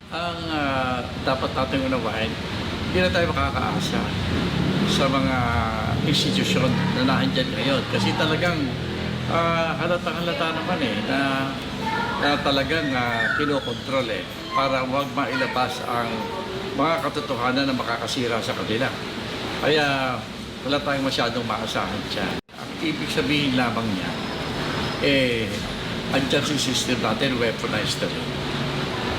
Ang dapat natin unawain, hindi na tayo makakaasa sa mga institusyon na nandiyan ngayon. Kasi talagang halatang-halata naman na talagang kinokontrol para huwag mailabas ang mga katotohanan na makakasira sa kanila. Kaya wala tayong masyadong maasahan dyan. Ang ibig sabihin lamang niya, ang justice system natin weaponized na rin.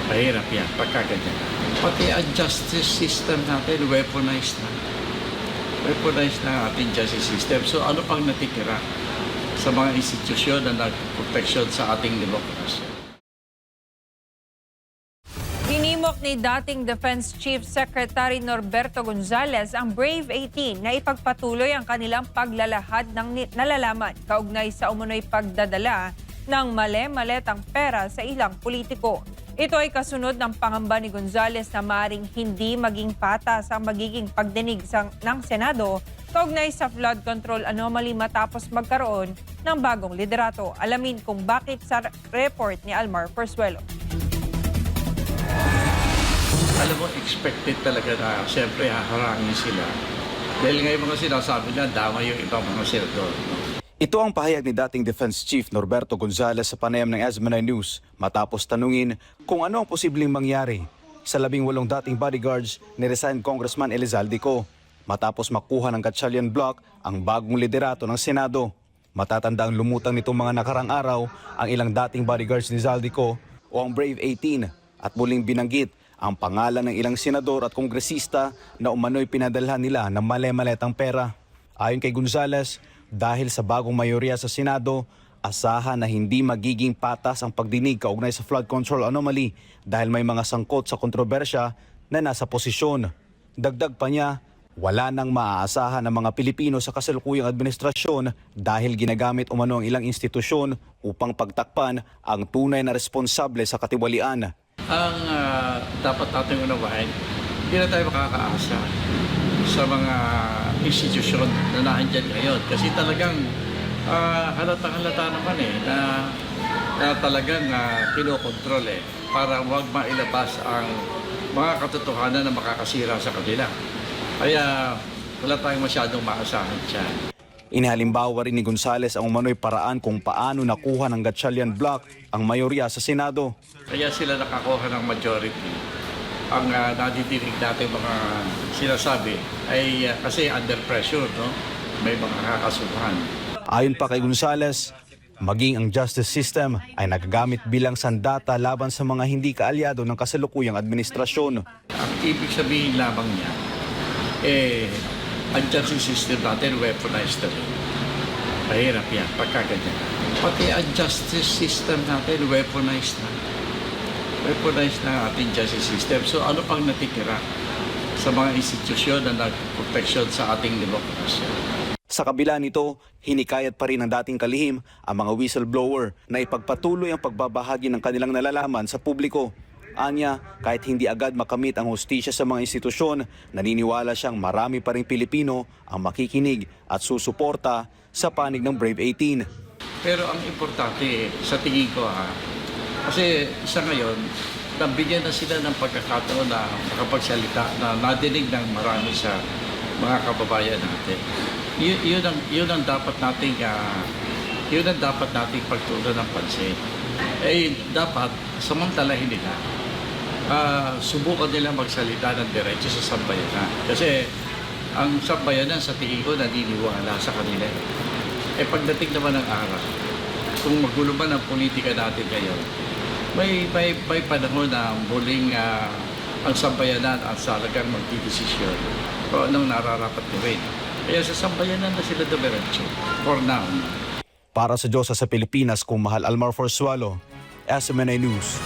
Mahirap yan, pagkaganyan. Pati ang justice system natin, weaponized na. Weaponized na ang ating justice system. So ano pang natitira sa mga institusyon na nagproteksyon sa ating demokrasya? Hinimok ni dating Defense Chief Secretary Norberto Gonzales ang Brave 18 na ipagpatuloy ang kanilang paglalahad ng nalalaman kaugnay sa umunoy pagdadala ng mali-maletang pera sa ilang politiko. Ito ay kasunod ng pangamba ni Gonzales na maaaring hindi maging patas ang magiging pagdinig ng Senado kaugnay sa flood control anomaly matapos magkaroon ng bagong liderato. Alamin kung bakit sa report ni Almar Porzuelo. Alam mo, expected talaga na siyempre haharangin sila. Dahil ngayon mga sinasabi na dama yung ibang mga senador. No? Ito ang pahayag ni dating Defense Chief Norberto Gonzales sa panayam ng SB9 News matapos tanungin kung ano ang posibleng mangyari sa 18 dating bodyguards ni resigned Congressman Elizalde matapos makuha ng Gatchalian Block ang bagong liderato ng Senado. Matatanda ang lumutang nitong mga nakarang araw ang ilang dating bodyguards ni Zaldico o ang Brave 18 at muling binanggit ang pangalan ng ilang senador at kongresista na umano'y pinadalhan nila ng mali-maletang pera. Ayon kay Gonzales, dahil sa bagong mayorya sa Senado, asahan na hindi magiging patas ang pagdinig kaugnay sa flood control anomaly dahil may mga sangkot sa kontrobersya na nasa posisyon. Dagdag pa niya, wala nang maaasahan ng mga Pilipino sa kasalukuyang administrasyon dahil ginagamit umano ang ilang institusyon upang pagtakpan ang tunay na responsable sa katiwalian. Ang dapat natin unawain, hindi na tayo makakaasa sa mga institusyon na nandiyan ngayon. Kasi talagang halatang-halata naman na talagang kinokontrol para huwag mailabas ang mga katotohanan na makakasira sa kanila. Kaya wala tayong masyadong maasahan dyan. Inihalimbawa rin ni Gonzales ang umano'y paraan kung paano nakuha ng Gatchalian Block ang mayorya sa Senado. Kaya sila nakakuha ng majority. Ang nadidinig natin mga sinasabi ay kasi under pressure, no? May mga kakasuhan. Ayon pa kay Gonzales, maging ang justice system ay nagagamit bilang sandata laban sa mga hindi kaalyado ng kasalukuyang administrasyon. Ang ibig sabihin lamang niya, ang justice system natin weaponized na rin. Mahirap yan, pagkaganyan. Pati ang justice system natin weaponized na. Weaponized na ang ating justice system. So ano pang natitira sa mga institusyon na nagproteksyon sa ating demokrasya? Sa kabila nito, hinikayat pa rin ng dating kalihim ang mga whistleblower na ipagpatuloy ang pagbabahagi ng kanilang nalalaman sa publiko. Anya, kahit hindi agad makamit ang hustisya sa mga institusyon, naniniwala siyang marami pa ring Pilipino ang makikinig at susuporta sa panig ng Brave 18. Pero ang importante sa tingin ko kasi sa ngayon, nabigyan na sila ng pagkakataon na makapagsalita na nadinig ng marami sa mga kababayan natin. Yun ang dapat nating pagtuunan ng pansin. Dapat samantalahin nila. Subukan nila magsalita ng diretso sa sambayanan. Kasi ang sambayanan sa tingin ko naniniwala sa kanila. Pagdating naman ng araw, kung magulo man ang politika natin ngayon, may panahon na muling ang sambayanan at salagang magdidesisyon kung anong nararapat gawin. Kaya sa sambayanan na sila dumiretso for now. Para sa Diyosa sa Pilipinas, kung Mahal Almar Porzuelo, SMNI News.